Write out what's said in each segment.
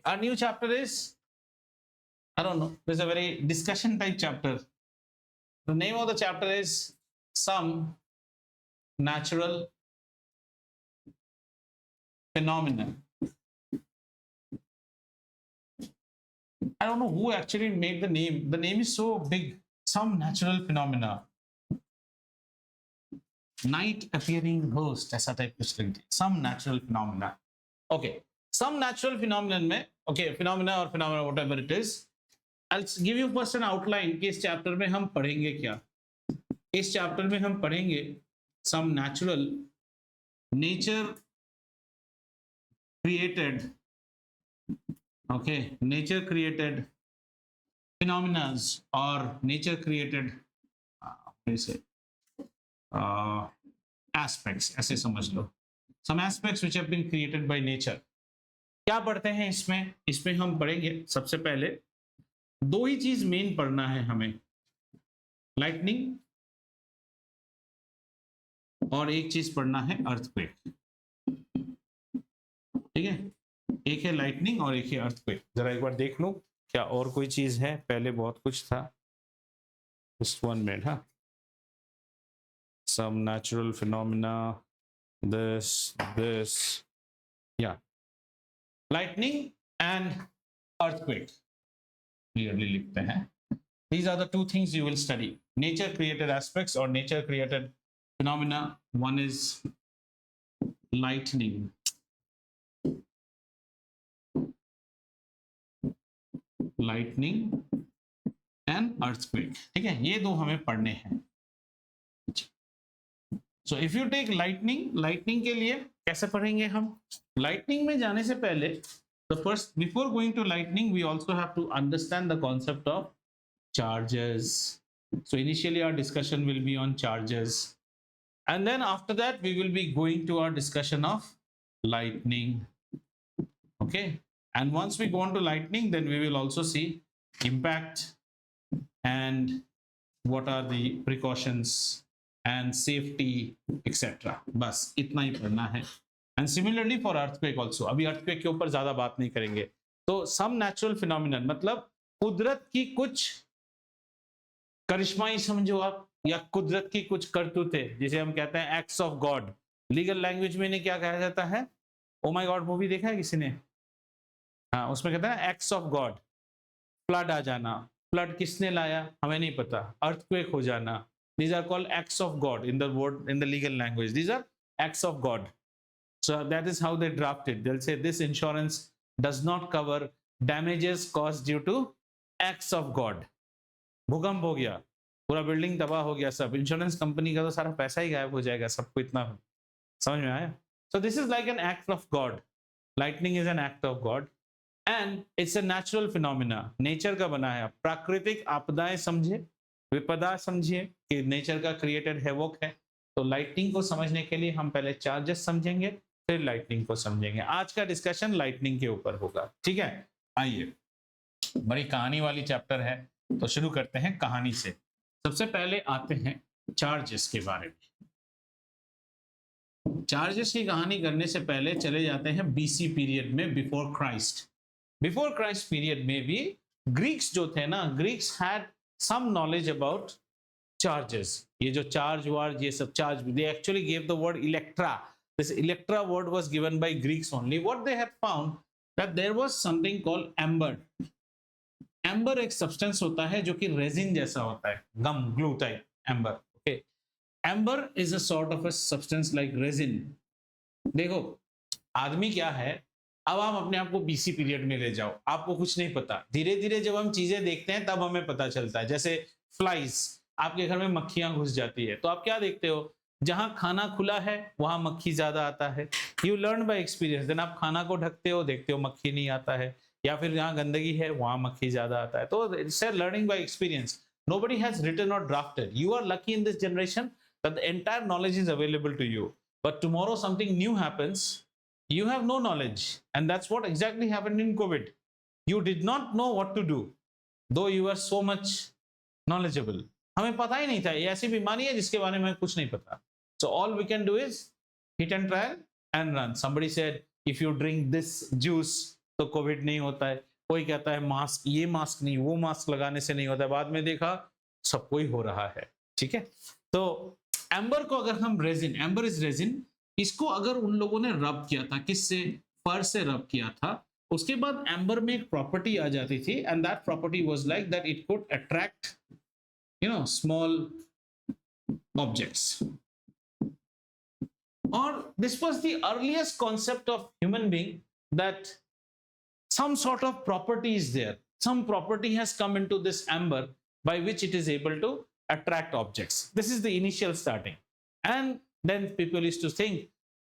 our new chapter is, I don't know, there's a very discussion type chapter. The name of the chapter is some natural phenomena. I don't know who actually made the name. The name is so big. Some natural phenomena. Night appearing ghost, ऐसा type कुछ लिख दिया. Some natural phenomena. Okay. Some natural phenomenon में, okay, phenomena or phenomena, whatever it is. I'll give you first an outline कि इस chapter में हम पढ़ेंगे क्या. इस chapter में हम पढ़ेंगे some natural, nature created, okay, nature created phenomena or nature created aspects, ऐसे समझ लो. Some aspects which have been created by nature. क्या पढ़ते हैं इसमें? इसमें हम पढ़ेंगे सबसे पहले दो ही चीज मेन पढ़ना है हमें, लाइटनिंग और एक चीज पढ़ना है अर्थक्वेक. ठीक है, एक है लाइटनिंग और एक है अर्थक्वेक. जरा एक बार देख लो क्या और कोई चीज है, पहले बहुत कुछ था. Just 1 minute, हाँ. Some natural phenomena, this, yeah. Lightning and earthquake. Clearly लिखते हैं. These are the two things you will study. Nature created aspects or nature created phenomena. One is lightning. Lightning and earthquake. ठीक है, ये दो हमें पढ़ने हैं. So if you take lightning के लिए कैसे पढ़ेंगे हम? Lightning में जाने से पहले, the first, before going to lightning, we also have to understand the concept of charges. So initially our discussion will be on charges, and then after that we will be going to our discussion of lightning. Okay, and once we go on to lightning, then we will also see impact and what are the precautions and safety, etc. बस इतना ही पढ़ना है. And similarly for earthquake also. अभी earthquake के ऊपर ज्यादा बात नहीं करेंगे. तो some natural phenomenon मतलब कुदरत की कुछ करिश्माई समझो आप, या कुदरत की कुछ करतूतें, जिसे हम कहते हैं acts of God. Legal language में इन्हें क्या कहा जाता है? ओ माय गॉड मूवी देखा है किसी ने? हाँ, उसमें कहते हैं एक्ट्स ऑफ गॉड. फ्लड आ जाना, फ्लड किसने लाया हमें नहीं पता. अर्थक्वेक हो जाना, these are called acts of God in the word, in the legal language. These are acts of God. So that is how they draft it. They'll say this insurance does not cover damages caused due to acts of God. भूकंप हो गया, पूरा building तबाह हो गया, सब insurance company का तो सारा पैसा ही गायब हो जाएगा. सबको इतना समझ में आया? So this is like an act of God. Lightning is an act of God and it's a natural phenomena. Nature का बना है. प्राकृतिक आपदाएं समझे, विपदा समझिए कि नेचर का क्रिएटेड हैवॉक है. तो लाइटनिंग को समझने के लिए हम पहले चार्जेस समझेंगे, फिर लाइटनिंग को समझेंगे. आज का डिस्कशन लाइटनिंग के ऊपर होगा. ठीक है, आइए, बड़ी कहानी वाली चैप्टर है तो शुरू करते हैं कहानी से. सबसे पहले आते हैं चार्जेस के बारे में. चार्जेस की कहानी करने से पहले चले जाते हैं बीसी पीरियड में, before Christ. Before Christ period में भी ग्रीक्स जो थे ना, Greeks had some knowledge about charges. ये जो charge वार्ज ये सब charge, they actually gave the word electra. This electra word was given by Greeks only. What they had found that there was something called amber. Amber एक substance होता है जो कि resin जैसा होता है, gum, glue type, amber. Okay, amber is a sort of a substance like resin. देखो आदमी क्या है, अब आप अपने आप को बीसी पीरियड में ले जाओ, आपको कुछ नहीं पता. धीरे धीरे जब हम चीजें देखते हैं तब हमें पता चलता है. जैसे फ्लाइज, आपके घर में मक्खियां घुस जाती है तो आप क्या देखते हो? जहां खाना खुला है वहां मक्खी ज्यादा आता है. You learn by experience. Then आप खाना को ढकते हो, देखते हो मक्खी नहीं आता है. या फिर जहां गंदगी है वहां मक्खी ज्यादा आता है. तो it's learning by experience. Nobody has written or drafted. You are lucky in this generation that the entire knowledge is available to you. But tomorrow something new happens, you have no knowledge, and that's what exactly happened in COVID. You did not know what to do, though you were so much knowledgeable. हमें पता ही नहीं था ये ऐसी बीमारी है जिसके बारे में कुछ नहीं पता. So all we can do is hit and trial and run. Somebody said if you drink this juice तो कोविड नहीं होता है, कोई कहता है मास्क, ये मास्क नहीं, वो मास्क लगाने से नहीं होता है, बाद में देखा सबको ही हो रहा है। ठीक है, तो एम्बर को अगर हम रेजिन, एम्बर इज रेजिन, इसको अगर उन लोगों ने रब किया था, किससे, फर से रब किया था, उसके बाद एम्बर में एक प्रॉपर्टी आ जाती थी, and that property was like that it could attract small objects, or this was the earliest concept of human being, that some sort of property is there, some property has come into this amber by which it is able to attract objects. This is the initial starting, and then people used to think,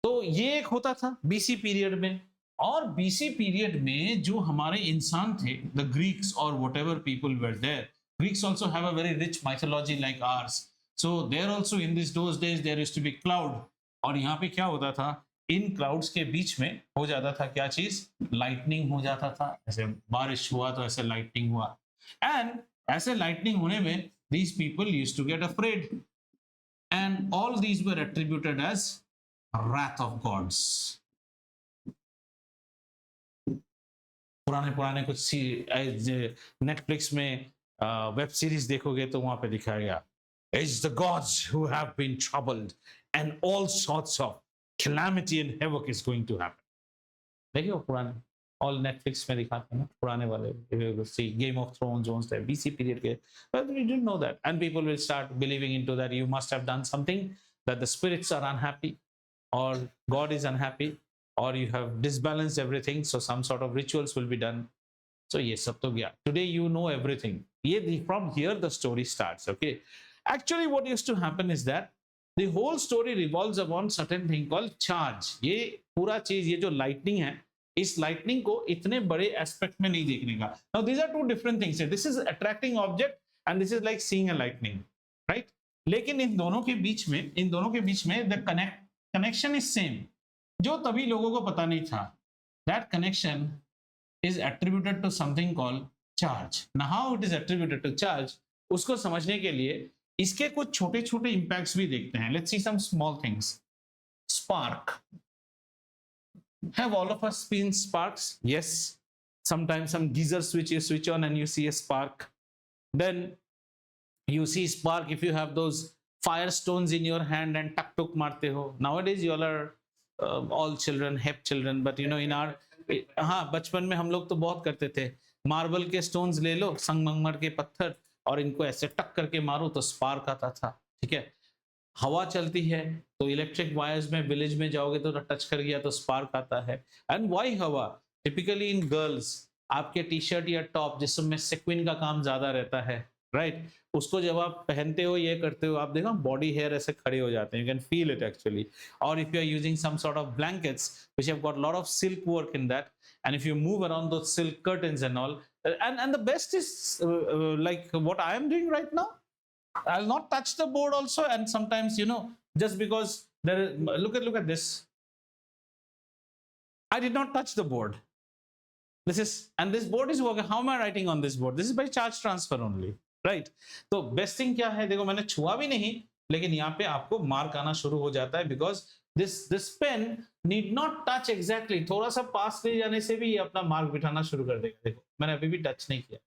तो ये एक होता था BC period में, और BC period में जो हमारे इंसान थे, the Greeks or whatever people were there, Greeks also have a very rich mythology like ours, so there also in those days there used to be cloud, और यहाँ पे क्या होता था, इन क्लाउड्स के बीच में हो जाता था क्या चीज, लाइटनिंग हो जाता था, ऐसे बारिश हुआ तो ऐसे लाइटनिंग हुआ, एंड ऐसे लाइटनिंग होने में these people used to get afraid, and all these were attributed as wrath of gods. पुराने पुराने कुछ नेटफ्लिक्स में वेब सीरीज देखोगे तो वहां पे दिखाया गया, it's the gods who have been troubled and all sorts of calamity and havoc is going to happen. देखियो पुराने, ऑल नेटफ्लिक्स में दिखाते हैं ना पुराने वाले, सी गेम ऑफ थ्रोन्स, जोन्स थे बीसी पीरियड के, but we didn't know that, and people will start believing into that you must have done something, that the spirits are unhappy or God is unhappy or you have disbalanced everything, so some sort of rituals will be done. So ये सब तो गया, today you know everything, ये from here the story starts. Okay, actually what used to happen is that the whole story revolves upon certain thing called charge. ये पूरा चीज, ये जो lightning है, इस lightning को इतने बड़े aspect में नहीं देखने का. Now these are two different things. This is attracting object and this is like seeing a lightning, right? लेकिन इन दोनों के बीच में the connection is same, जो तभी लोगों को पता नहीं था. That connection is attributed to something called charge. Now how it is attributed to charge, उसको समझने के लिए इसके कुछ छोटे छोटे impacts भी देखते हैं. Let's see some small things. Spark. Have all of us seen sparks? Yes. Sometimes some geyser switch you switch on and you see a spark. Then you see spark if you have those fire stones in your hand and tuk tuk marte ho. Nowadays you all are all children, hep children, but you know in our, हाँ बचपन में हम लोग तो बहुत करते थे, marble के स्टोन्स ले लो, संगमरमर के पत्थर, और इनको ऐसे टक करके मारो तो स्पार्क आता था. ठीक है, हवा चलती है तो इलेक्ट्रिक वायर्स में विलेज में जाओगे तो टच कर गया तो स्पार्क आता है. एंड व्हाई हवा? टिपिकली इन गर्ल्स, आपके टी शर्ट या टॉप जिसमें सेक्विन का काम ज्यादा रहता है, राइट, उसको जब आप पहनते हो, ये करते हो, आप देखो बॉडी हेयर ऐसे खड़े हो जाते हैं, you can feel it actually. और if you are using some sort of blankets which have got lot of silk work in that, and if you move around those silk curtains and all, and the best is like what I am doing right now, I'll not touch the board also, and sometimes just because there is, look at this, I did not touch the board. This board is working. How am I writing on this board? This is by charge transfer only, right? तो best thing क्या है, देखो मैंने छुआ भी नहीं, लेकिन यहाँ पे आपको मार्क आना शुरू हो जाता है, because this pen need not touch exactly. थोड़ा सा पास ले जाने से भी ये अपना मार्क बिठाना शुरू कर देगा. देखो मैंने अभी भी टच नहीं किया.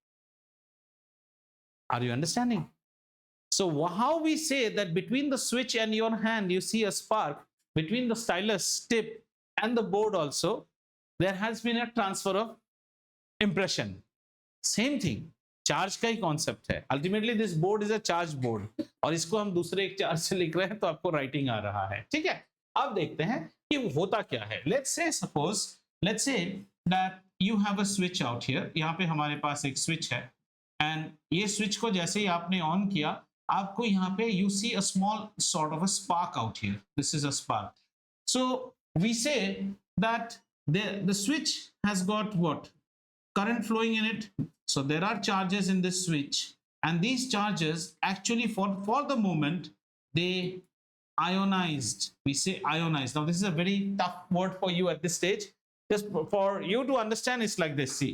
Are you understanding? So how we say that between the switch and your hand you see a spark, between the stylus tip and the board also there has been a transfer of impression. Same thing, charge का ही concept है. Ultimately this board is a charge board, और इसको हम दूसरे एक charge से लिख रहे हैं तो आपको राइटिंग आ रहा है. ठीक है, अब देखते हैं कि होता क्या है. Let's say that you have a switch out here. यहाँ पे हमारे पास एक स्विच है, एंड ये स्विच को जैसे ही आपने ऑन किया, आपको यहाँ पे you see a small sort of a spark out here. This is a spark. So we say that the switch has got what? Current flowing in it. So there are charges in this switch, and these charges actually for the moment they ionized. We say ionized. Now this is a very tough word for you at this stage. Just for you to understand, it's like this. See,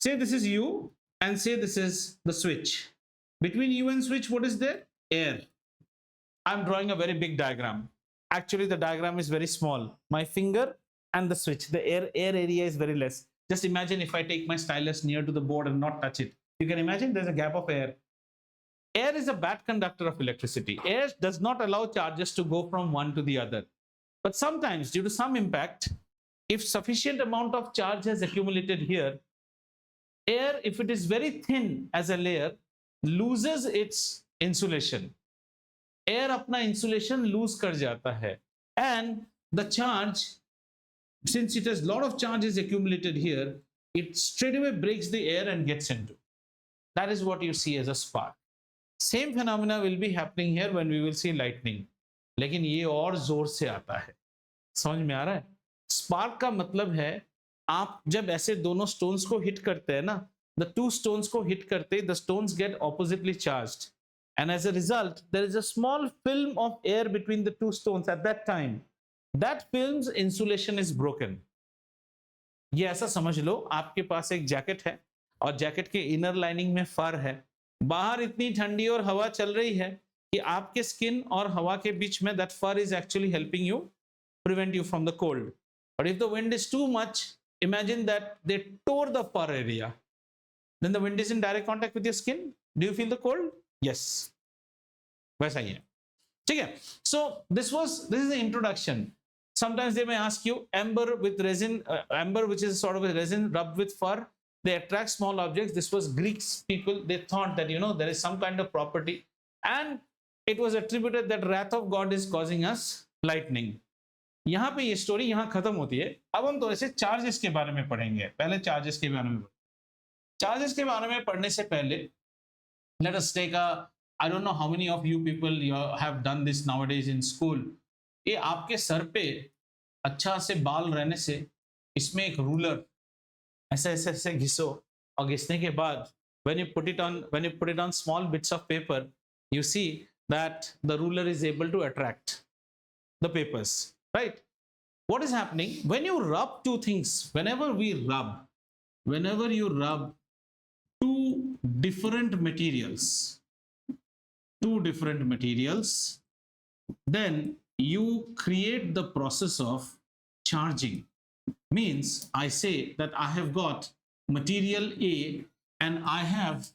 say this is you and say this is the switch. Between you and switch, what is there? Air. I'm drawing a very big diagram. Actually the diagram is very small. My finger and the switch. The air area is very less. Just imagine if I take my stylus near to the board and not touch it. You can imagine there's a gap of air. Air is a bad conductor of electricity. Air does not allow charges to go from one to the other. But sometimes, due to some impact, if sufficient amount of charge has accumulated here, air, if it is very thin as a layer, loses its insulation. Air अपना insulation lose कर जाता है. And the charge, since it has a lot of charges accumulated here, it straight away breaks the air and gets into. That is what you see as a spark. Same phenomena will be happening here when we will see lightning. लेकिन ये और जोर से आता है. समझ में आ रहा है? स्पार्क का मतलब है आप जब ऐसे दोनों स्टोन्स को हिट करते हैं ना, the two stones को हिट करते, the stones get oppositely charged, and as a result there is a small film of air between the two stones at that time. That film's insulation is broken. ये ऐसा समझ लो, आपके पास एक jacket है और jacket के inner lining में फर है. बाहर इतनी ठंडी और हवा चल रही है कि आपके स्किन और हवा के बीच में that fur is actually helping you prevent you from the cold. But if the wind is too much, imagine that they tore the fur area. Then the wind is in direct contact with your skin. Do you feel the cold? Yes. वैसा ही है. ठीक है. So this is the introduction. Sometimes they may ask you amber with resin, amber which is sort of a resin rubbed with fur. They attract small objects. This was Greeks people. They thought that there is some kind of property, and it was attributed that wrath of God is causing us lightning. यहाँ पे ये story यहाँ खत्म होती है. अब हम थोड़े से चार्जेस के बारे में पढ़ेंगे. पहले चार्जेस के बारे में पढ़ने से पहले let us take I don't know how many of you people have done this nowadays in school. ये आपके सर पे अच्छा से बाल रहने से इसमें एक रूलर ऐसे घिसो, और घिसने के बाद when you put it on small bits of paper, you see that the ruler is able to attract the papers, right? What is happening when you rub two things? Whenever you rub two different materials, then you create the process of charging. Means I say that I have got material A and I have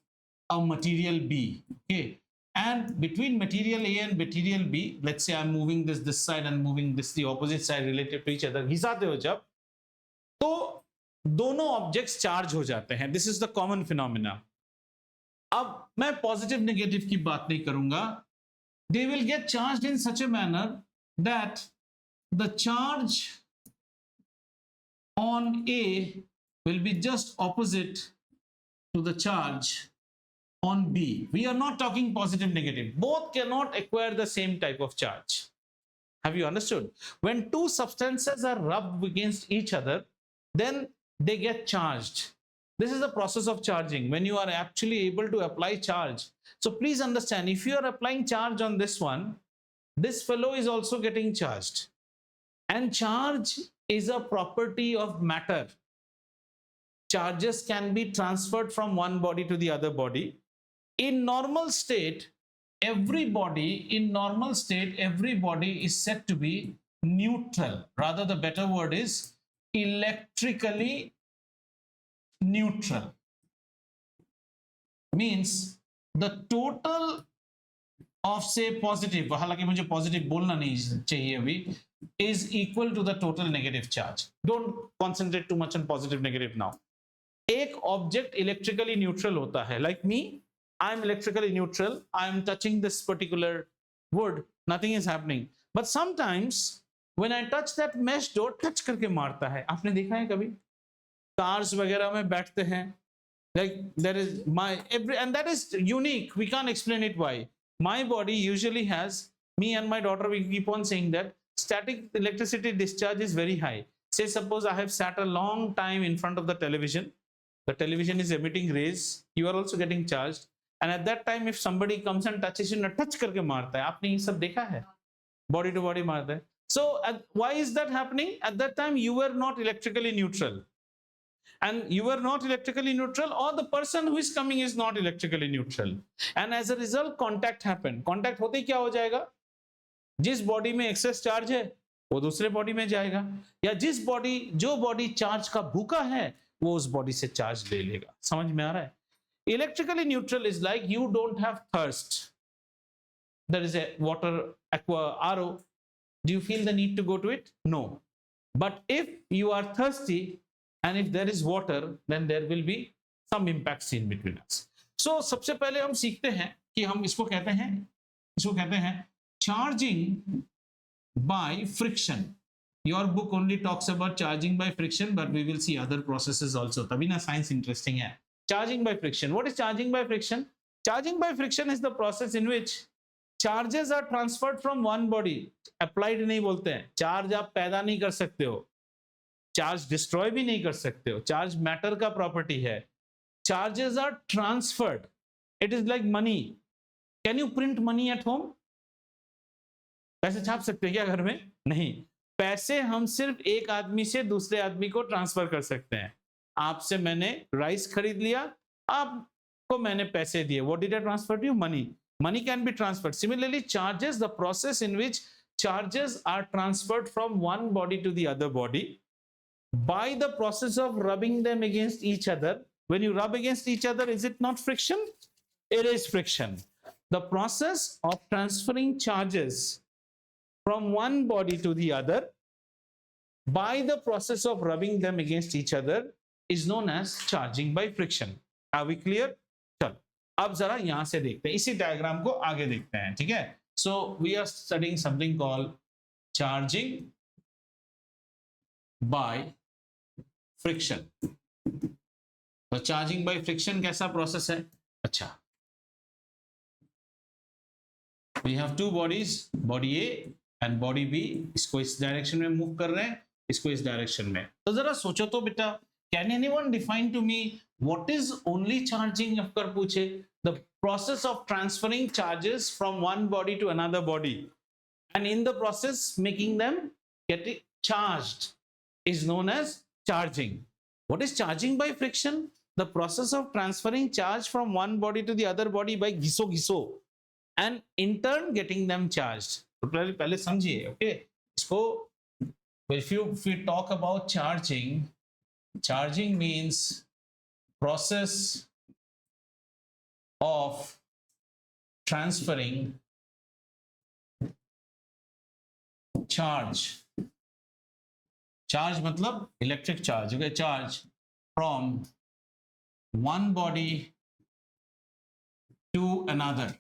a material B. Okay, and between material A and material B, let's say I'm moving this side and moving this the opposite side relative to each other. घिसाते हो जब तो दोनों objects charge हो जाते हैं. This is the common phenomena. अब मैं positive negative की बात नहीं करूंगा. They will get charged in such a manner that the charge on A will be just opposite to the charge on B. We are not talking positive negative. Both cannot acquire the same type of charge. Have you understood? When two substances are rubbed against each other, then they get charged. This is the process of charging, when you are actually able to apply charge. So please understand, if you are applying charge on this one, this fellow is also getting charged. And charge is a property of matter. Charges can be transferred from one body to the other body. In normal state, everybody is said to be neutral. Rather, the better word is electrically neutral. Means the total of say positive, हालांकि मुझे positive बोलना नहीं चाहिए अभी, is equal to the total negative charge. Don't concentrate too much on positive negative now. एक object electrically neutral होता है. Like me, I am electrically neutral. I am touching this particular wood. Nothing is happening. But sometimes when I touch that mesh door, touch करके मारता है. आपने देखा है कभी? Cars वगैरह में बैठते हैं. Like there is and that is unique. We can't explain it why. My body usually has, me and my daughter, we keep on saying that static electricity discharge is very high. Say suppose I have sat a long time in front of the television is emitting rays, you are also getting charged, and at that time if somebody comes and touches you, touch करके मारता है. आपने ये सब देखा है? Body to body मारता है. So why is that happening? At that time you were not electrically neutral. And you are not electrically neutral, or the person who is coming is not electrically neutral, and as a result contact happened. Contact होते ही क्या हो जाएगा? जिस body में access charge है वो दूसरे body में जाएगा, या जो बॉडी चार्ज का भूखा है वो उस बॉडी से चार्ज ले लेगा। समझ में आ रहा है? Electrically neutral is like you don't have thirst, there is a water aqua RO, do you feel the need to go to it? No. But if you are thirsty and if there is water, then there will be some impacts in between us. So सबसे पहले हम सीखते हैं कि हम इसको कहते हैं charging by friction. Your book only talks about charging by friction, but we will see other processes also. तभी ना science interesting है. Charging by friction. What is charging by friction? Charging by friction is the process in which charges are transferred from one body. Applied नहीं बोलते हैं, charge आप पैदा नहीं कर सकते हो, चार्ज डिस्ट्रॉय भी नहीं कर सकते हो, चार्ज मैटर का प्रॉपर्टी है। Charges are transferred, it is like money. Can you print money at home? पैसे छाप सकते हैं क्या घर में? नहीं। पैसे हम सिर्फ एक आदमी से दूसरे आदमी को ट्रांसफर कर सकते हैं। आपसे मैंने राइस खरीद लिया, आपको मैंने पैसे दिए, what did I transfer to you? Money. Money can be transferred. Similarly, charges, the process in which charges are transferred from one body to the other body by the process of rubbing them against each other. When you rub against each other, is it not friction? It is friction. The process of transferring charges from one body to the other by the process of rubbing them against each other is known as charging by friction. Are we clear? चलो अब जरा यहां से देखते हैं, इसी diagram को आगे देखते हैं, ठीक है? So we are studying something called charging by friction. तो चार्जिंग बाय फ्रिक्शन कैसा प्रोसेस है? अच्छा, we have two bodies, body A and body B. इसको इस डायरेक्शन में मूव कर रहे हैं, इसको इस डायरेक्शन में। तो जरा सोचो तो बेटा, can anyone define to me what is only charging? अगर पूछे, the process of transferring charges from one body to another body and in the process making them get charged is known as charging. What is charging by friction? The process of transferring charge from one body to the other body by घिसो and in turn getting them charged. तो पहले समझिए, okay? इसको if we talk about charging means process of transferring charge मतलब electric charge, okay? Charge from one body to another.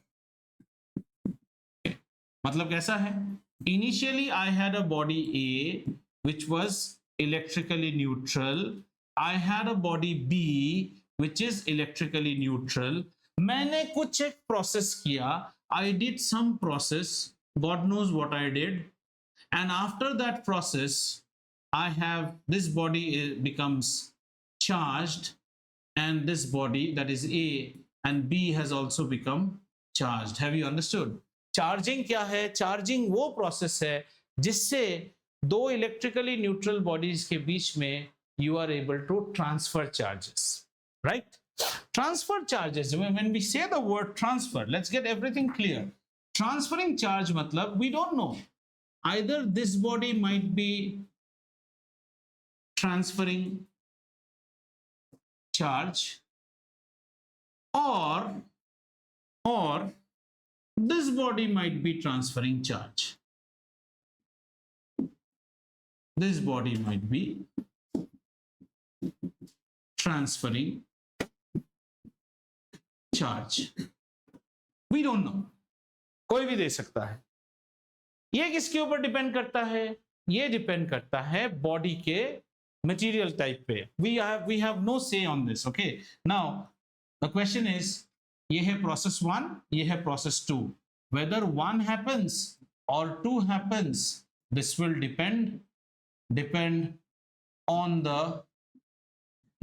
मतलब कैसा है? Initially I had a body A which was electrically neutral. I had a body B which is electrically neutral. मैंने कुछ एक process किया, I did some process, God knows what I did, and after that process I have this body becomes charged and this body, that is A and B, has also become charged. Have you understood? Charging क्या है? Charging वो process है जिससे दो electrically neutral bodies के बीच में you are able to transfer charges, right? Transfer charges, when we say the word transfer, let's get everything clear. Transferring charge matlab, we don't know, either this body might be transferring charge or this body might be transferring charge. This body might be transferring charge. We don't know. कोई भी दे सकता है। ये किसके ऊपर depend करता है? ये डिपेंड करता है बॉडी के मटेरियल टाइप पे। we have no say on this, okay? Now the question is, ये है process 1, ये है process 2. Whether 1 happens or 2 happens, this will depend on the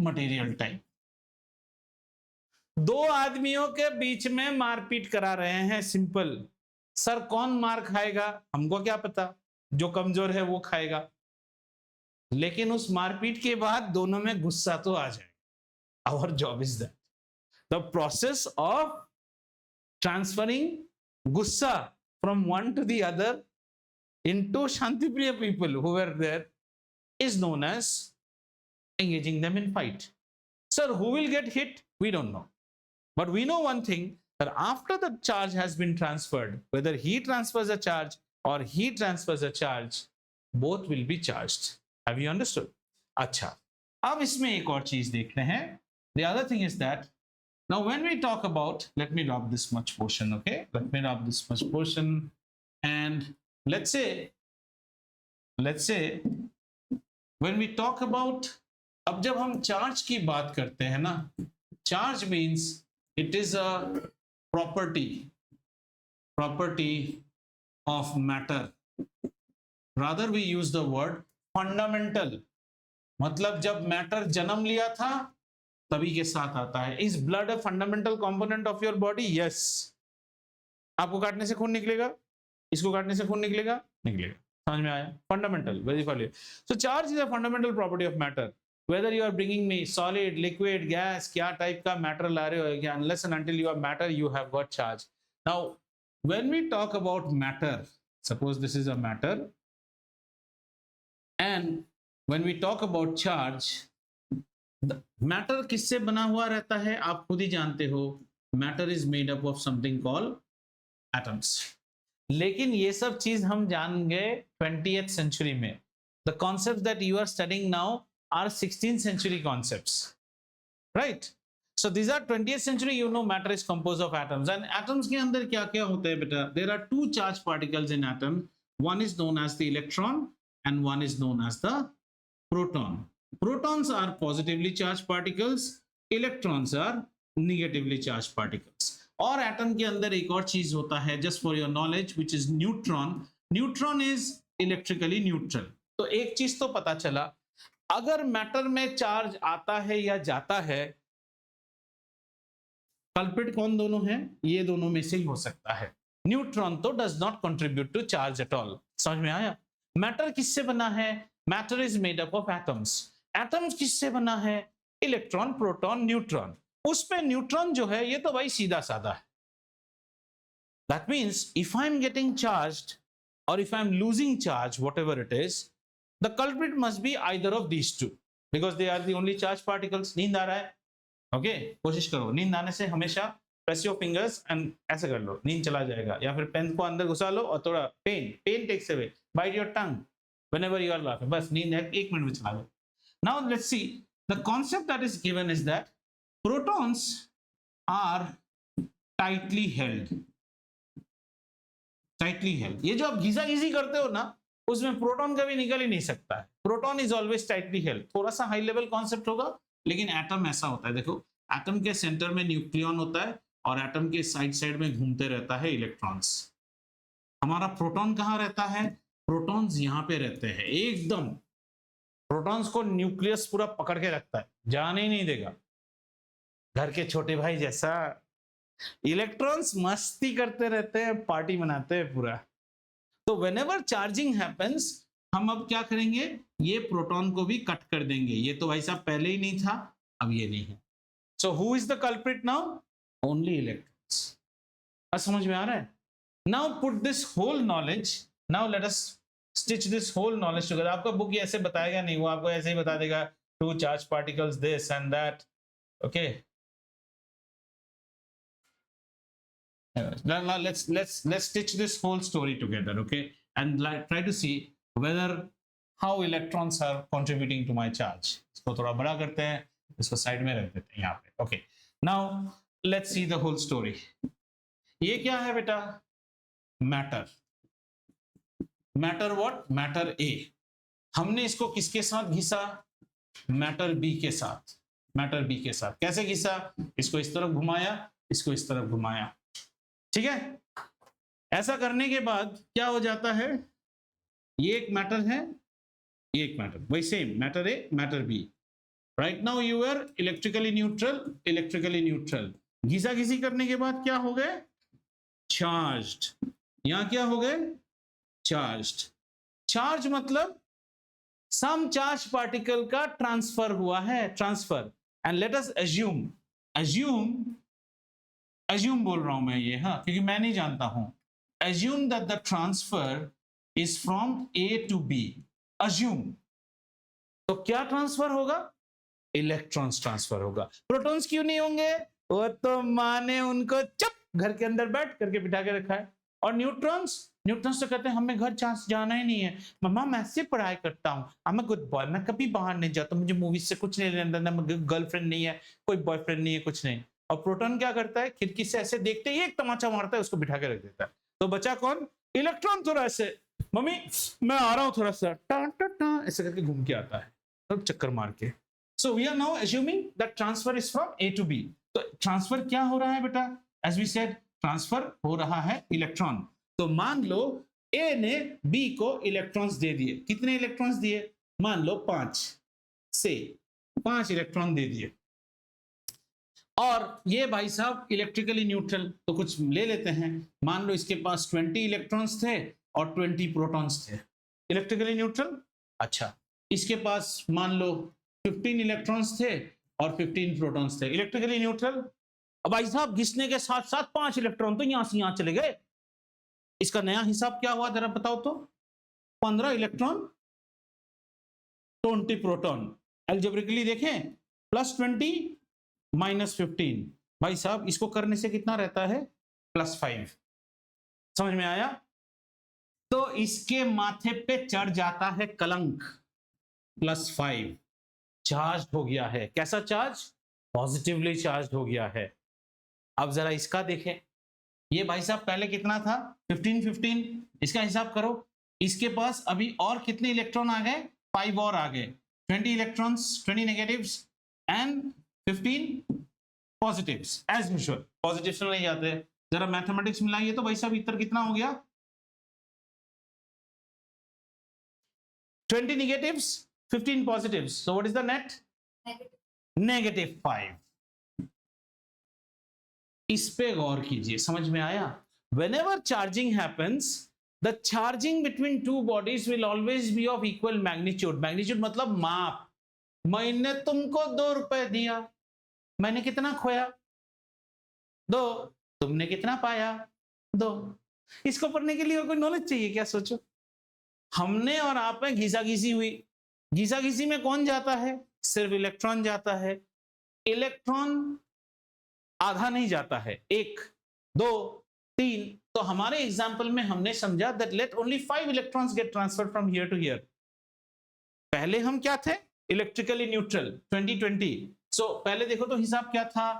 material type. दो आदमियों के बीच में मारपीट करा रहे हैं, सिंपल। सर कौन मार खाएगा? हमको क्या पता, जो कमजोर है वो खाएगा। लेकिन उस मारपीट के बाद दोनों में गुस्सा तो आ जाएगा। Our job is that, the process of transferring गुस्सा from one to the other into Shantipriya people who were there is known as engaging them in fight. Sir, who will get hit? We don't know. But we know one thing, that after the charge has been transferred, whether he transfers a charge or he transfers a charge, both will be charged. Have you understood? अच्छा, अब इसमें एक और चीज देखते हैं. The other thing is that now when we talk about, let me drop this much portion, okay? Let me drop this much portion, and let's say when we talk about, अब जब हम चार्ज की बात करते हैं ना, charge means it is a property of matter. Rather we use the word fundamental. मतलब जब मैटर जन्म लिया था तभी के साथ आता है. Is blood a fundamental component of your body? Yes. आपको काटने से खून निकलेगा, इसको काटने से खून निकलेगा, निकलेगा. समझ में आया? Fundamental, very for. So charge is a fundamental property of matter. Whether you are bringing me solid, liquid, gas, क्या टाइप का मैटर ला रहे हो, unless and until you are matter, you have got charge. Now, when we talk about matter, suppose this is a matter, and when we talk about charge, matter किससे बना हुआ रहता है? आप खुद ही जानते हो. Matter is made up of something called atoms. लेकिन ये सब चीज हम जान गए 20th century में. The concepts that you are studying now are 16th century concepts, right? So these are 20th century. You know, matter is composed of atoms, and atoms के अंदर क्या क्या होते हैं बेटा? There are two charged particles in atom. One is known as the electron, and one is known as the proton. Protons are positively charged particles. Electrons are negatively charged particles. और atom के अंदर एक और चीज होता है, just for your knowledge, which is neutron. Neutron is electrically neutral. तो एक चीज तो पता चला, अगर मैटर में चार्ज आता है या जाता है, कल्प्रिट कौन दोनों हैं? ये दोनों में से ही हो सकता है. न्यूट्रॉन तो does not contribute to charge at all. समझ में आया? मैटर किससे बना है? Matter is made up of atoms. Atoms किससे बना है? Electron, proton, neutron. उस पे न्यूट्रॉन जो है ये तो भाई सीधा साधा है. That means if I am getting charged or if I am losing charge, whatever it is, the culprit must be either of these two because they are the only charged particles. नींद आ रहा है? Okay, कोशिश करो. नींद आने से हमेशा press your fingers and ऐसे कर लो, नींद चला जाएगा. या फिर पेन को अंदर घुसा लो और थोड़ा pain takes away. Bite your tongue whenever you are laughing. बस नींद एक मिनट में चला जाए. Now let's see. The concept that is given is that protons are tightly held. ये जो आप घिसा घिसी करते हो ना, उसमें प्रोटॉन कभी निकल ही नहीं सकता है. Proton is always tightly held. थोड़ा सा हाई लेवल कॉन्सेप्ट होगा, लेकिन एटम ऐसा होता है. देखो, एटम के सेंटर में न्यूक्लियन होता है और एटम के साइड में घूमते रहता है इलेक्ट्रॉन्स. हमारा प्रोटॉन कहाँ रहता है? प्रोटॉन्स यहाँ पे रहते हैं एकदम. प्रोटॉन्स को न्यूक्लियस पूरा पकड़ के रखता है, जाने ही नहीं देगा. घर के छोटे भाई जैसा. इलेक्ट्रॉन्स मस्ती करते रहते हैं, पार्टी मनाते हैं पूरा. तो whenever charging happens, हम अब क्या करेंगे? ये प्रोटॉन को भी कट कर देंगे. ये तो भाई साहब पहले ही नहीं था, अब ये नहीं है. So who is the culprit now? Only electrons. अब समझ में आ रहा है? Now put this whole knowledge. Now let us stitch this whole knowledge together. आपका बुक ये ऐसे बताएगा नहीं, वो आपको ऐसे ही बता देगा two charged particles, this and that. Okay. Now let's stitch this whole story together, okay, and try to see whether how electrons are contributing to my charge. इसको थोड़ा बड़ा करते हैं, इसको साइड में रख देते हैं यहाँ पे. Okay, now let's see the whole story. ये क्या है बेटा? Matter. Matter what? Matter A. हमने इसको किसके साथ घिसा? मैटर B के साथ. मैटर B के साथ कैसे घिसा? इसको इस तरफ घुमाया, इसको इस तरफ घुमाया. ठीक है? ऐसा करने के बाद क्या हो जाता है? ये एक मैटर है, ये एक मैटर. वही same matter A, matter B. Right now you are electrically neutral. घिसा घिसी करने के बाद क्या हो गए? चार्ज्ड. यहां क्या हो गए? चार्ज्ड. चार्ज मतलब सम चार्ज पार्टिकल का ट्रांसफर हुआ है. Transfer. And let us assume बोल रहा हूं मैं ये, हाँ, क्योंकि मैं नहीं जानता हूं. Assume that the transfer is from A to B. Assume. तो क्या ट्रांसफर होगा? इलेक्ट्रॉन्स ट्रांसफर होगा. प्रोटॉन्स क्यों नहीं होंगे? वो तो माने उनको चुप घर के अंदर बैठ करके बिठा के रखा है. और न्यूट्रॉन्स तो कहते हैं हमें घर जाना ही नहीं है, मम्मा मैं ऐसे पढ़ाई करता हूँ, I am a good boy, मैं कभी बाहर नहीं जाता, मुझे मूवीज से कुछ नहीं लेना देना, गर्लफ्रेंड नहीं है, कोई बॉयफ्रेंड नहीं है, कुछ नहीं. और प्रोटॉन क्या करता है? खिड़की से ऐसे देखते ही एक तमाचा मारता है, उसको बिठा के रख देता है. तो बचा कौन? इलेक्ट्रॉन. थोड़ा ऐसे, मम्मी मैं आ रहा हूँ थोड़ा सा, टा टा टा ऐसे करके घूम के आता है, तो चक्कर मार के. So we are now assuming that transfer is from A to B. तो ट्रांसफर क्या हो रहा है बेटा? एज वी सेड, ट्रांसफर हो रहा है इलेक्ट्रॉन. तो मान लो ए ने बी को इलेक्ट्रॉन्स दे दिए. कितने इलेक्ट्रॉन्स दिए? मान लो 5 से 5 इलेक्ट्रॉन दे दिए. और ये भाई साहब इलेक्ट्रिकली न्यूट्रल, तो कुछ ले लेते हैं. मान लो इसके पास 20 इलेक्ट्रॉन्स थे और 20 प्रोटॉन्स थे. Electrically neutral. अच्छा, इसके पास मान लो 15 इलेक्ट्रॉन्स थे और 15 प्रोटॉन्स थे. Electrically neutral. अब भाई साहब घिसने के साथ साथ 5 इलेक्ट्रॉन तो यहां से यहां चले गए. इसका नया हिसाब क्या हुआ जरा बताओ तो? 15 इलेक्ट्रॉन 20 प्रोटॉन. एल्जेब्रिकली देखें, +20 -15. भाई साहब इसको करने से कितना रहता है? +5. समझ में आया? तो इसके माथे पे चढ़ जाता है कलंक. +5 चार्ज हो गया है. कैसा चार्ज? पॉजिटिवली चार्ज हो गया है. अब जरा इसका देखें. ये भाई साहब पहले कितना था? 15. इसका हिसाब करो. इसके पास अभी और कितने इलेक्ट्रॉन आ गए? 5 और आ गए. 20 electrons, 20 negatives and 15 positives. As usual positives नहीं जाते. जरा मैथमेटिक्स मिलाइए तो भाई साहब इतना कितना हो गया? 20 negatives, 15 positives. So what is the net? -5. इस पे गौर कीजिए, समझ में आया? Whenever charging happens, the charging between two bodies will always be of equal magnitude. Magnitude मतलब माप. मैंने तुमको 2 रुपए दिया, मैंने कितना खोया? 2. तुमने कितना पाया? 2. इसको पढ़ने के लिए और कोई नॉलेज चाहिए क्या? सोचो, हमने और आप में घिसाघिसी हुई. घिसाघिसी में कौन जाता है? सिर्फ इलेक्ट्रॉन जाता है. इलेक्ट्रॉन आधा नहीं जाता है. 1, 2, 3. तो हमारे एग्जाम्पल में हमने समझा that let only 5 electrons get transferred from here to here. पहले हम क्या थे? Electrically neutral. 20-20. सो पहले देखो तो हिसाब क्या था?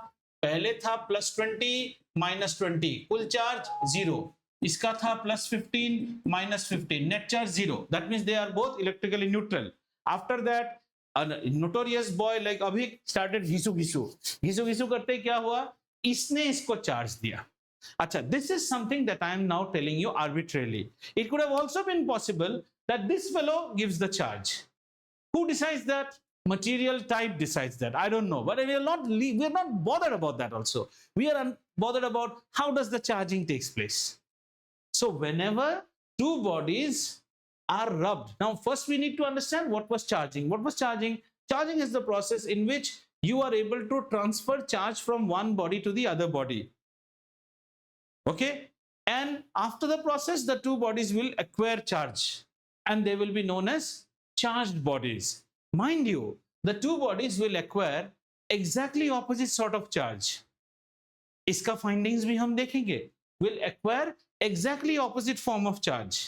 पहले था +20 -20, कुल चार्ज 0. इसका था +15 -15, net charge 0. That means they are both electrically neutral. After that notorious boy like अभी स्टार्टेड घिसू करते क्या हुआ? इसने इसको चार्ज दिया. अच्छा, this is something that I am now telling you arbitrarily. It could have also been possible that this fellow gives the charge. Who decides that? Material type decides that. I don't know, but we are not bothered about that also. We are bothered about how does the charging takes place. So whenever two bodies are rubbed. Now first we need to understand what was charging. What was charging? Charging is the process in which you are able to transfer charge from one body to the other body. Okay? And after the process, the two bodies will acquire charge and they will be known as charged bodies. Mind you, the two bodies will acquire exactly opposite sort of charge. इसका findings भी हम देखेंगे. Will acquire exactly opposite form of charge.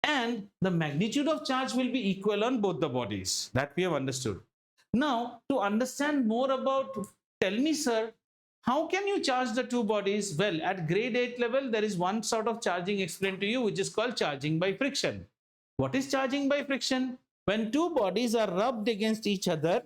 And the magnitude of charge will be equal on both the bodies. That we have understood. Now, to understand more about, tell me, sir, how can you charge the two bodies? Well, at grade 8 level, there is one sort of charging explained to you, which is called charging by friction. What is charging by friction? When two bodies are rubbed against each other,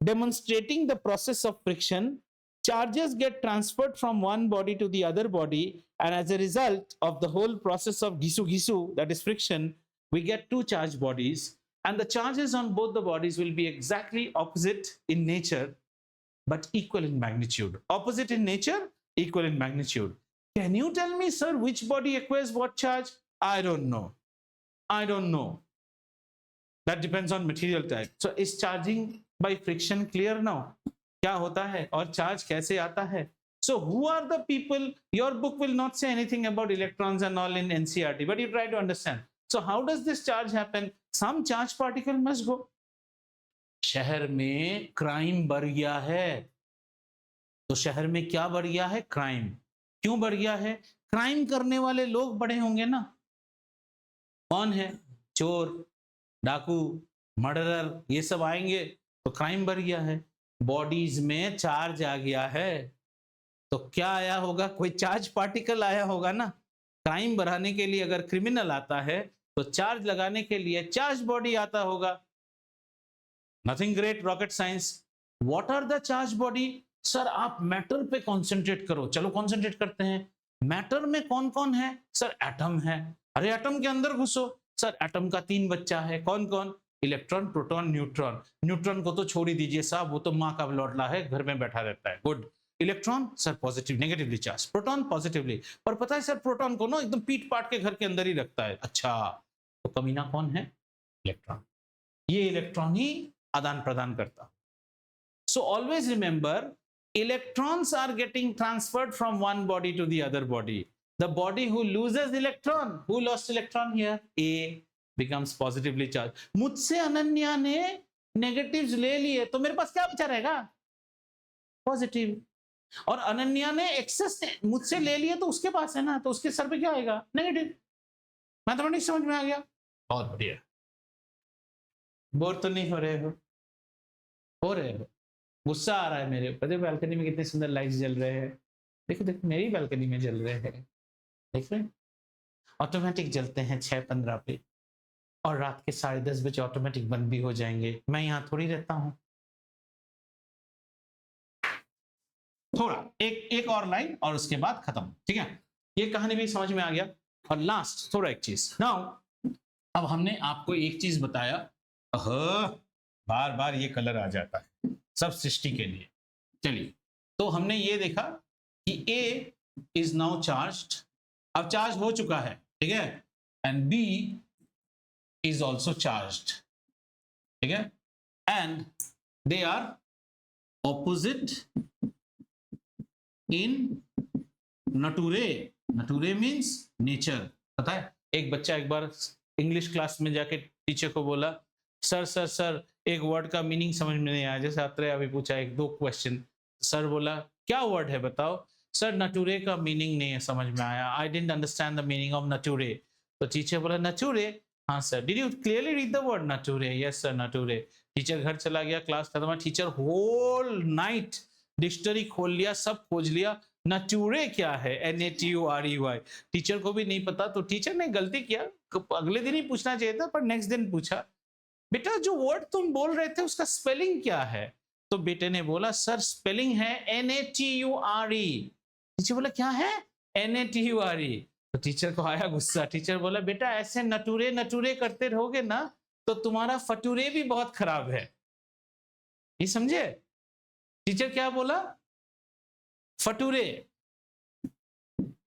demonstrating the process of friction, charges get transferred from one body to the other body, and as a result of the whole process of gisu, that is friction, we get two charged bodies, and the charges on both the bodies will be exactly opposite in nature, but equal in magnitude. Opposite in nature, equal in magnitude. Can you tell me, sir, which body acquires what charge? I don't know. I don't know. That depends on material type. So is charging by friction clear now? क्या होता है और charge कैसे आता है? So who are the people? Your book will not say anything about electrons and all in NCERT, but you try to understand. So how does this charge happen? Some charge particle must go. शहर में crime बढ़ गया है, तो शहर में क्या बढ़ गया है? क्राइम। क्यों बढ़ गया है? क्राइम करने वाले लोग बड़े होंगे ना। कौन है? चोर, डाकू, मर्डरर, ये सब आएंगे तो क्राइम बढ़ गया है। बॉडीज में चार्ज आ गया है, तो क्या आया होगा? कोई चार्ज पार्टिकल आया होगा ना। क्राइम बढ़ाने के लिए अगर क्रिमिनल आता है तो चार्ज लगाने के लिए चार्ज बॉडी आता होगा। Nothing great rocket science. What are the charge body? Sir आप मैटर पे कॉन्सेंट्रेट करो। चलो कॉन्सेंट्रेट करते हैं। मैटर में कौन कौन है? सर एटम है। अरे एटम के अंदर घुसो। सर एटम का 3 बच्चा है। कौन कौन? Electron, proton, neutron. न्यूट्रॉन को तो छोड़ ही दीजिए साहब, वो तो माँ का लौटला है, घर में बैठा रहता है। Good. Electron sir positive negatively charge, proton positively. पर पता है सर प्रोटॉन को ना एकदम पीट पाट के घर के अंदर ही रखता है। अच्छा, तो कमीना कौन है? इलेक्ट्रॉन। ये इलेक्ट्रॉन ही आदान प्रदान करता। So always remember, electrons are getting transferred from one body to the other body. The body who loses electron, who lost electron here? A becomes positively charged. मुझसे अनन्या ने नेगेटिव्स ले लिए तो मेरे पास क्या बचा रहेगा? पॉजिटिव। और अनन्या ने एक्सेस मुझसे ले लिए तो उसके पास है ना, तो उसके सर पे क्या आएगा? नेगेटिव। मैथमेटिक्स समझ में आ गया? बहुत बढ़िया। बोर तो नहीं हो रहे हो? हो रहे हो? गुस्सा आ रहा है मेरे ऊपर। देखो बालकनी में कितने सुंदर लाइट्स जल रहे हैं। देखो देखो मेरी बालकनी में जल रहे हैं, देख रहे हैं? ऑटोमेटिक जलते हैं 6:15 पे, और रात के 10:30 बजे ऑटोमेटिक बंद भी हो जाएंगे। मैं यहाँ थोड़ी रहता हूँ। थोड़ा एक और लाइन और उसके बाद खत्म, ठीक है? ये कहानी भी समझ में आ गया। और लास्ट थोड़ा एक चीज। नाउ अब हमने आपको एक चीज बताया। बार बार ये कलर आ जाता है सब सृष्टि के लिए। चलिए, तो हमने ये देखा कि A इज नाउ चार्ज्ड, अब चार्ज हो चुका है, ठीक है? And B is also charged, ठीक है? And they are opposite in natoore. Natoore means nature. पता है, एक बच्चा एक बार इंग्लिश क्लास में जाके टीचर को बोला, सर सर सर एक वर्ड का मीनिंग समझ में नहीं आया। जैसे आत्रेय अभी पूछा 1-2 क्वेश्चन, सर बोला क्या वर्ड है बताओ? सर नटूरे का मीनिंग नहीं है समझ में आया, I didn't understand the meaning of natoore. तो टीचर बोला नटूरे? हाँ sir. Did you clearly read the word natoore? Yes sir natoore. Teacher घर चला गया, क्लास खत्म हुआ। टीचर होल नाइट डिक्शनरी खोल लिया, सब खोज लिया, नटूरे क्या है? NATUREY। टीचर को भी नहीं पता। तो टीचर ने गलती किया, अगले दिन ही पूछना चाहिए था, पर नेक्स्ट दिन पूछा, बेटा जो वर्ड तुम बोल रहे थे उसका स्पेलिंग क्या है? तो बेटे ने बोला सर स्पेलिंग है NATURE। टीचर बोला क्या है? NATURE। तो टीचर को आया गुस्सा। टीचर बोला बेटा ऐसे नटूरे नटूरे करते रहोगे ना तो तुम्हारा फटूरे भी बहुत खराब है। ये समझे? टीचर क्या बोला? फटूरे।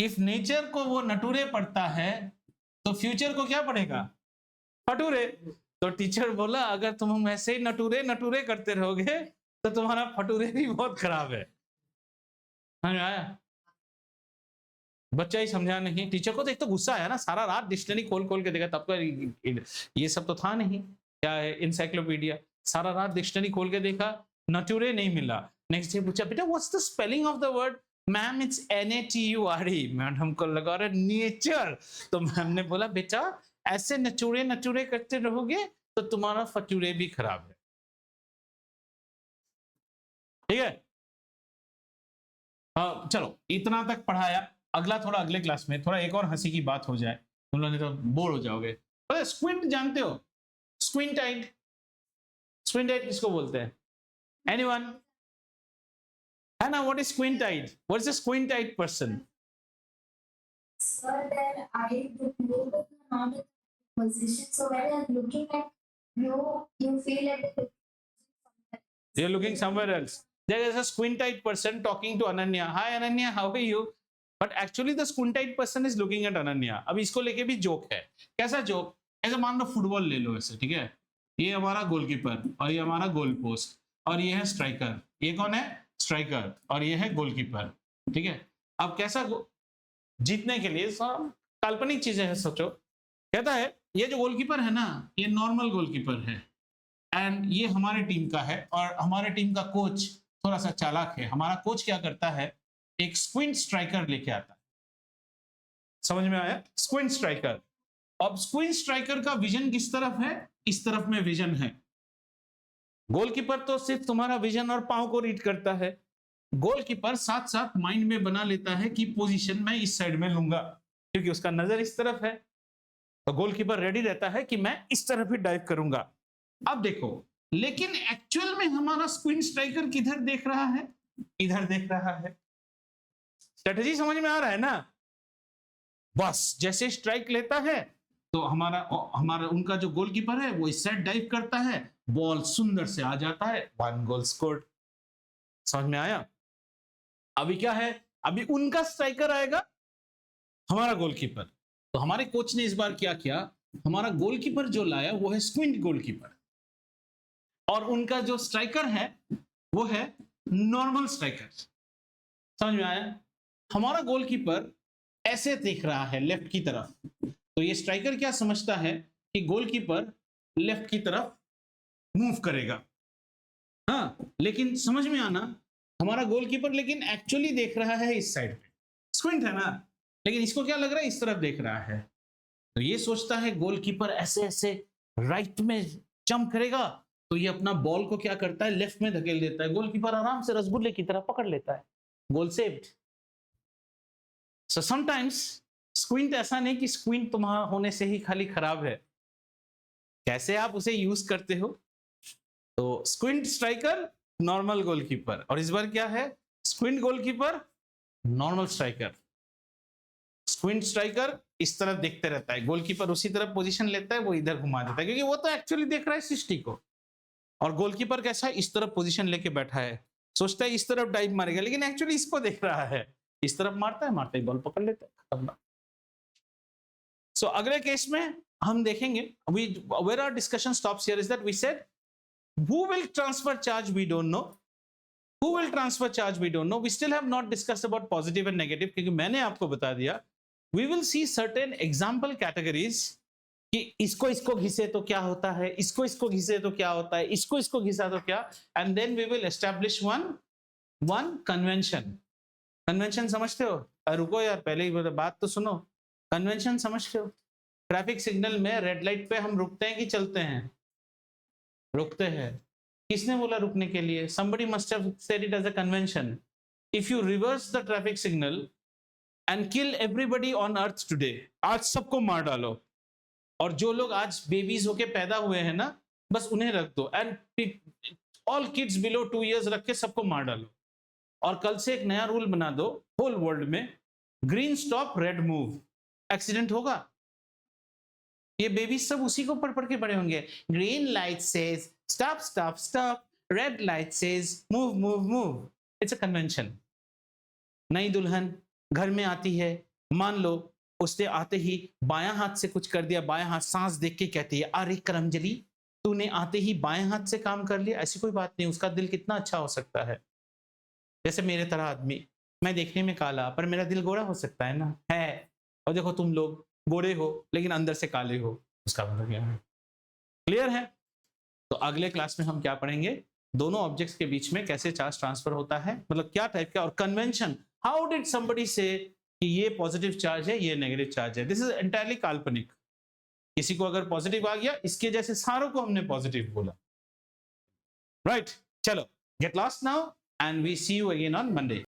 इफ नेचर को वो नटूरे पढ़ता है तो फ्यूचर को क्या पढ़ेगा? फटूरे। तो टीचर बोला अगर तुम ऐसे ही नटूरे नटूरे करते रहोगे तो तुम्हारा फटूरे भी बहुत खराब है। आया? बच्चा ही समझा नहीं। टीचर को तो एक तो गुस्सा आया ना, सारा रात डिक्शनरी खोल खोल के देखा, तब तो ये सब तो था नहीं, क्या है इंसाइक्लोपीडिया। सारा रात डिक्शनरी खोल के देखा, नटूरे नहीं मिला। नेक्स्ट डे पूछा बेटा what's the spelling of the word? Ma'am it's NATURE। Madam को लगा रहा नेचर। तो मैम ने बोला बेटा ऐसे नचूरे नचूरे करते रहोगे तो तुम्हारा फटूरे भी खराब है, ठीक है? चलो इतना तक पढ़ाया। अगला थोड़ा अगले क्लास में थोड़ा एक और हंसी की बात हो जाए, तुम लोग नहीं तो बोर हो जाओगे। स्क्विंट जानते हो? स्क्विंट आइड। स्क्विंट आइड किसको बोलते हैं? एनीवन? है ना? What is squint eyed? What is a squint eyed person? Sir, their eye would move not in position. So when you're looking at you feel like You're looking somewhere else. There is a squint-eyed person talking to Ananya. Hi Ananya, how are you? But actually the squint-eyed person is looking at Ananya. अब इसको लेके भी joke है। कैसा joke? ऐसे मान लो football ले लो ऐसे, ठीक है? ये हमारा गोलकीपर और ये हमारा गोल पोस्ट और ये है स्ट्राइकर। ये कौन है? स्ट्राइकर। और ये है गोलकीपर। ठीक है, अब कैसा जीतने के लिए सब काल्पनिक चीजें हैं, सोचो। कहता है ये जो गोलकीपर है ना, ये नॉर्मल गोलकीपर है एंड ये हमारे टीम का है, और हमारे टीम का कोच थोड़ा सा चालाक है। हमारा कोच क्या करता है, एक स्क्विंट स्ट्राइकर लेके आता है। समझ में आया? Squint striker. अब स्क्विंट स्ट्राइकर का विजन किस तरफ है? इस तरफ में विजन है। गोलकीपर तो सिर्फ तुम्हारा विजन और पांव को रीड करता है, गोलकीपर साथ साथ माइंड में बना लेता है कि पोजीशन मैं इस साइड में लूंगा, क्योंकि उसका नजर इस तरफ है। तो गोलकीपर रेडी रहता है कि मैं इस तरफ ही डाइव करूंगा। अब देखो, लेकिन एक्चुअल में हमारा स्क्विंट स्ट्राइकर किधर देख रहा है? इधर देख रहा है। स्ट्रेटजी समझ में आ रहा है ना? बस जैसे स्ट्राइक लेता है तो हमारा उनका जो गोलकीपर है वो इस साइड डाइव करता है, बॉल सुंदर से आ जाता है, 1 गोल स्कोर्ड। समझ में आया? अभी क्या है, अभी उनका स्ट्राइकर आएगा, हमारा गोलकीपर। तो हमारे कोच ने इस बार क्या किया, हमारा गोलकीपर जो लाया वो है स्क्विंट गोलकीपर, और उनका जो स्ट्राइकर है वो है नॉर्मल स्ट्राइकर। समझ में आया? हमारा गोलकीपर ऐसे देख रहा है लेफ्ट की तरफ, तो ये स्ट्राइकर क्या समझता है कि गोलकीपर लेफ्ट की तरफ मूव करेगा। हाँ, लेकिन समझ में आना, हमारा गोलकीपर लेकिन एक्चुअली देख रहा है इस साइड पे, स्क्विंट है ना, लेकिन इसको क्या लग रहा है, इस तरफ देख रहा है। तो ये सोचता है गोलकीपर ऐसे ऐसे राइट में जंप करेगा, तो ये अपना बॉल को क्या करता है, लेफ्ट में धकेल देता है। गोलकीपर आराम से रसगुल्ले की तरह पकड़ लेता है, गोल सेव्ड। सो समटाइम्स स्क्विंट ऐसा नहीं कि स्क्विंट तुम्हारा होने से ही खाली खराब है, कैसे आप उसे यूज करते हो। तो स्क्विंट स्ट्राइकर, नॉर्मल गोलकीपर, और इस बार क्या है, squint goalkeeper, normal striker. Squint striker इस तरफ देखते रहता है, गोलकीपर उसी तरफ पोजीशन लेता है, वो इधर घुमा देता है, क्योंकि वो तो एक्चुअली देख रहा है सृष्टि को। और गोलकीपर कैसा है, इस तरफ पोजीशन लेके बैठा है, सोचता है इस तरफ डाइव मारेगा, लेकिन एक्चुअली इसको देख रहा है, इस तरफ मारता है, मारता ही बॉल पकड़ लेता है, खत्म। सो अगले केस में हम देखेंगे, where our discussion stops here is that we said who will transfer charge, we don't know. Who will transfer charge, we don't know. We still have not discussed about positive and negative, क्योंकि मैंने आपको बता दिया we will see certain example categories कि इसको इसको घिसे तो क्या होता है, इसको इसको घिसे तो क्या होता है, इसको इसको घिसा तो क्या, and then we will establish one convention. Convention समझते हो? रुको यार, पहले ही बात तो सुनो। कन्वेंशन समझते हो? ट्रैफिक सिग्नल में रेड लाइट पे हम रुकते हैं कि चलते हैं? रुकते हैं। किसने बोला रुकने के लिए? somebody must have said it as a convention. If you reverse the traffic signal and kill everybody on earth today, आज सबको मार डालो, और जो लोग आज बेबीज होके पैदा हुए हैं ना, बस उन्हें रख दो, and all kids below 2 years रख के सबको मार डालो, और कल से एक नया रूल बना दो होल वर्ल्ड में, green stop red move. Accident होगा, ये बेबी सब उसी को पढ़ पढ़ के बड़े होंगे। Green light says stop stop stop, red light says move move move. It's a convention. नई दुल्हन घर में आती है, मान लो उसने आते ही बायां हाथ से कुछ कर दिया, बायां हाथ सांस देख के कहती है अरे करमजली, तूने आते ही बायां हाथ से काम कर लिया। ऐसी कोई बात नहीं, उसका दिल कितना अच्छा हो सकता है। जैसे मेरे तरह आदमी, मैं देखने में काला पर मेरा दिल गोरा हो सकता है ना, है। और देखो तुम लोग गोरे हो लेकिन अंदर से काले हो, उसका मतलब क्या है? क्लियर है? तो अगले क्लास में हम क्या पढ़ेंगे, दोनों ऑब्जेक्ट्स के बीच में कैसे चार्ज ट्रांसफर होता है, मतलब क्या टाइप का, और कन्वेंशन, हाउ डिड समबडी से कि ये पॉजिटिव चार्ज है, ये नेगेटिव चार्ज है। दिस इज एंटायरली काल्पनिक। किसी को अगर पॉजिटिव आ गया, इसके जैसे सारों को हमने पॉजिटिव बोला, राइट? चलो, get lost now and we see you again on Monday.